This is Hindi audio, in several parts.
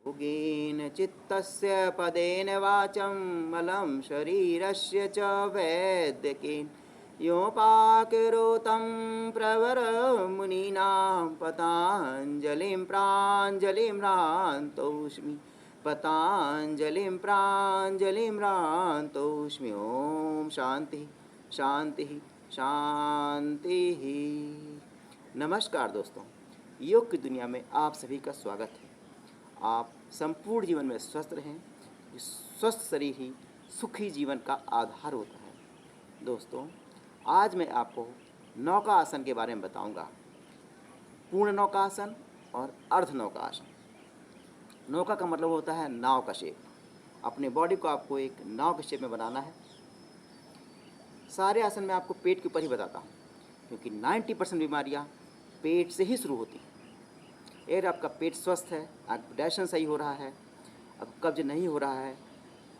योगेन चित्तस्य पदेन वाचं मलं शरीरस्य च वैद्यकेन योपाकरोतं प्रवरमुनीनां पताञ्जलिं प्राञ्जलिं रान्तोऽस्मि पताञ्जलिं प्राञ्जलिं रान्तोऽस्मि। ओम शांति शांति शांति। नमस्कार दोस्तों, योग की दुनिया में आप सभी का स्वागत है। आप संपूर्ण जीवन में स्वस्थ रहें। स्वस्थ शरीर ही सुखी जीवन का आधार होता है। दोस्तों, आज मैं आपको नौका आसन के बारे में बताऊंगा। पूर्ण नौका आसन और अर्ध नौका आसन। नौका का मतलब होता है नाव का शेप। अपने बॉडी को आपको एक नाव के शेप में बनाना है। सारे आसन मैं आपको पेट के ऊपर ही बताता हूँ, क्योंकि 90% बीमारियाँ पेट से ही शुरू होती हैं। अगर आपका पेट स्वस्थ है, आपका डाइजेशन सही हो रहा है, अब कब्ज नहीं हो रहा है,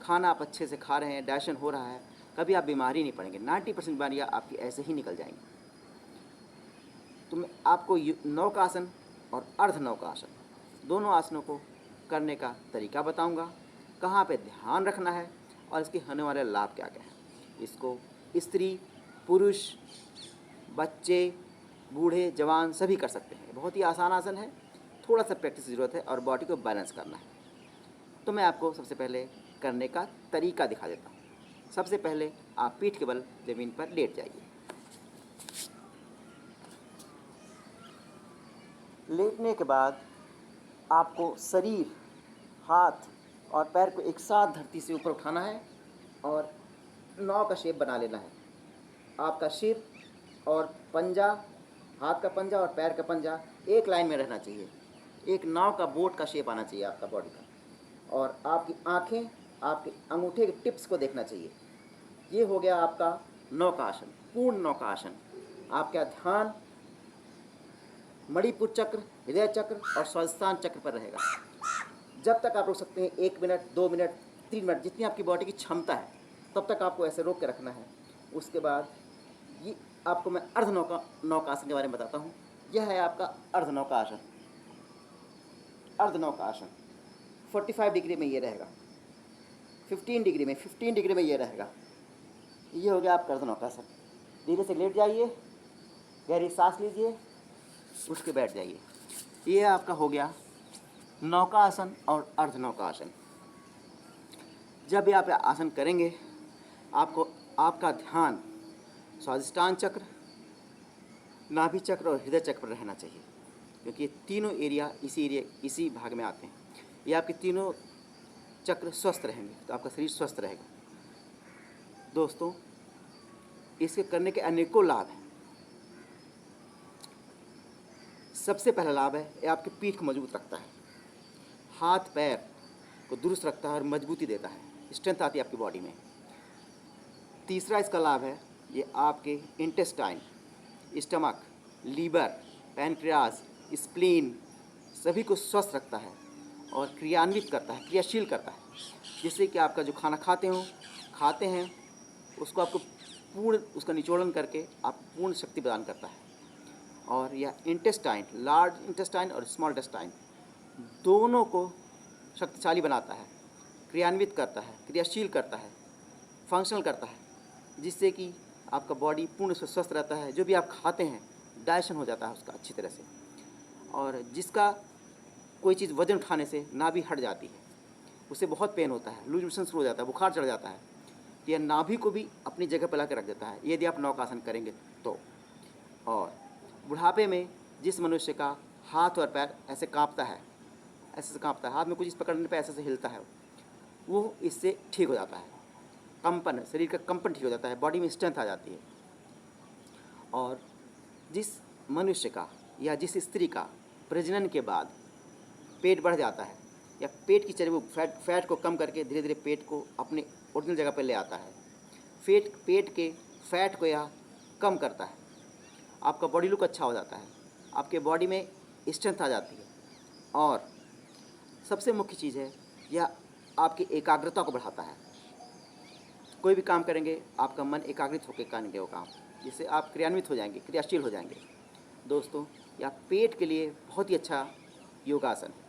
खाना आप अच्छे से खा रहे हैं, डाइजेशन हो रहा है, कभी आप बीमारी नहीं पड़ेंगे। 90% बीमारियाँ आपकी ऐसे ही निकल जाएंगी। तो मैं आपको नौका आसन और अर्ध नौका आसन दोनों आसनों को करने का तरीका बताऊंगा, कहाँ पे ध्यान रखना है और इसके होने वाले लाभ क्या क्या हैं। इसको स्त्री, पुरुष, बच्चे, बूढ़े, जवान सभी कर सकते हैं। बहुत ही आसान आसन है, थोड़ा सा प्रैक्टिस की ज़रूरत है और बॉडी को बैलेंस करना है। तो मैं आपको सबसे पहले करने का तरीका दिखा देता हूँ। सबसे पहले आप पीठ के बल ज़मीन पर लेट जाइए। लेटने के बाद आपको शरीर, हाथ और पैर को एक साथ धरती से ऊपर उठाना है और नाव का शेप बना लेना है। आपका सिर और पंजा, हाथ का पंजा और पैर का पंजा एक लाइन में रहना चाहिए। एक नाव का बोट का शेप आना चाहिए आपका बॉडी का। और आपकी आँखें आपके अंगूठे के टिप्स को देखना चाहिए। ये हो गया आपका नौका आसन, पूर्ण नौका आसन। आपका ध्यान मणिपुर चक्र, हृदय चक्र और स्वादिष्टान चक्र पर रहेगा। जब तक आप रोक सकते हैं, 1 मिनट, 2 मिनट, 3 मिनट, जितनी आपकी बॉडी की क्षमता है तब तक आपको ऐसे रोक के रखना है। उसके बाद ये आपको मैं अर्ध नौका आसन के बारे में बताता हूँ। यह है आपका अर्ध नौका आसन। अर्ध नौका आसन 45 डिग्री में ये रहेगा, 15 डिग्री में ये रहेगा। ये हो गया आपका अर्ध नौका आसन। धीरे से लेट जाइए, गहरी सांस लीजिए, उठ के बैठ जाइए। ये आपका हो गया नौका आसन और अर्ध नौका आसन। जब भी आप आसन करेंगे, आपको आपका ध्यान स्वादिष्टान चक्र, नाभि चक्र और हृदय चक्र पर रहना चाहिए, क्योंकि ये तीनों एरिया इसी भाग में आते हैं। ये आपके तीनों चक्र स्वस्थ रहेंगे तो आपका शरीर स्वस्थ रहेगा। दोस्तों, इसके करने के अनेकों लाभ हैं। सबसे पहला लाभ है, ये आपकी पीठ को मजबूत रखता है, हाथ पैर को दुरुस्त रखता है और मजबूती देता है, स्ट्रेंथ आती है आपकी बॉडी में। तीसरा इसका लाभ है, ये आपके intestine, stomach, liver, pancreas, spleen सभी को स्वस्थ रखता है और क्रियान्वित करता है, क्रियाशील करता है, जिससे कि आपका जो खाना खाते हैं उसको आपको पूर्ण उसका निचोड़न करके आप पूर्ण शक्ति प्रदान करता है। और यह इंटेस्टाइन, लार्ज इंटेस्टाइन और स्मॉल इंटेस्टाइन दोनों को शक्तिशाली बनाता है, क्रियान्वित करता है, क्रियाशील करता है, फंक्शनल करता है, जिससे कि आपका बॉडी पूर्ण से स्वस्थ रहता है। जो भी आप खाते हैं डाइजेशन हो जाता है उसका अच्छी तरह से। और जिसका कोई चीज़ वजन उठाने से नाभि हट जाती है, उससे बहुत पेन होता है, लूज मोशन शुरू हो जाता है, बुखार चढ़ जाता है, तो यह नाभि को भी अपनी जगह पर ला कर रख देता है यदि आप नौका आसन करेंगे तो। और बुढ़ापे में जिस मनुष्य का हाथ और पैर ऐसे कांपता है, हाथ में कुछ इस पकड़ने पर ऐसे हिलता है, वो इससे ठीक हो जाता है। कंपन, शरीर का कंपन ठीक हो जाता है, बॉडी में स्ट्रेंथ आ जाती है। और जिस मनुष्य का या जिस स्त्री का प्रजनन के बाद पेट बढ़ जाता है या पेट की चर्बी फैट को कम करके धीरे धीरे पेट को अपने ओरिजिनल जगह पर ले आता है, पेट के फैट को यह कम करता है, आपका बॉडी लुक अच्छा हो जाता है, आपके बॉडी में स्ट्रेंथ आ जाती है। और सबसे मुख्य चीज़ है, यह आपकी एकाग्रता को बढ़ाता है। कोई भी काम करेंगे आपका मन एकाग्रित होकर करेंगे वो काम, जिससे आप क्रियान्वित हो जाएंगे, क्रियाशील हो जाएंगे। दोस्तों, यह पेट के लिए बहुत ही अच्छा योगासन है।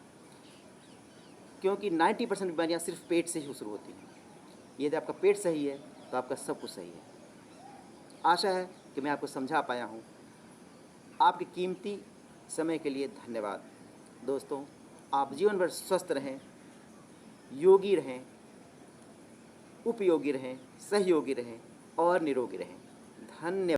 क्योंकि 90% बीमारियाँ सिर्फ पेट से ही शुरू होती हैं। यदि आपका पेट सही है तो आपका सब कुछ सही है। आशा है कि मैं आपको समझा पाया हूँ। आपके कीमती समय के लिए धन्यवाद। दोस्तों, आप जीवन भर स्वस्थ रहें, योगी रहें, उपयोगी रहें, सहयोगी रहें और निरोगी रहें। धन्यवाद।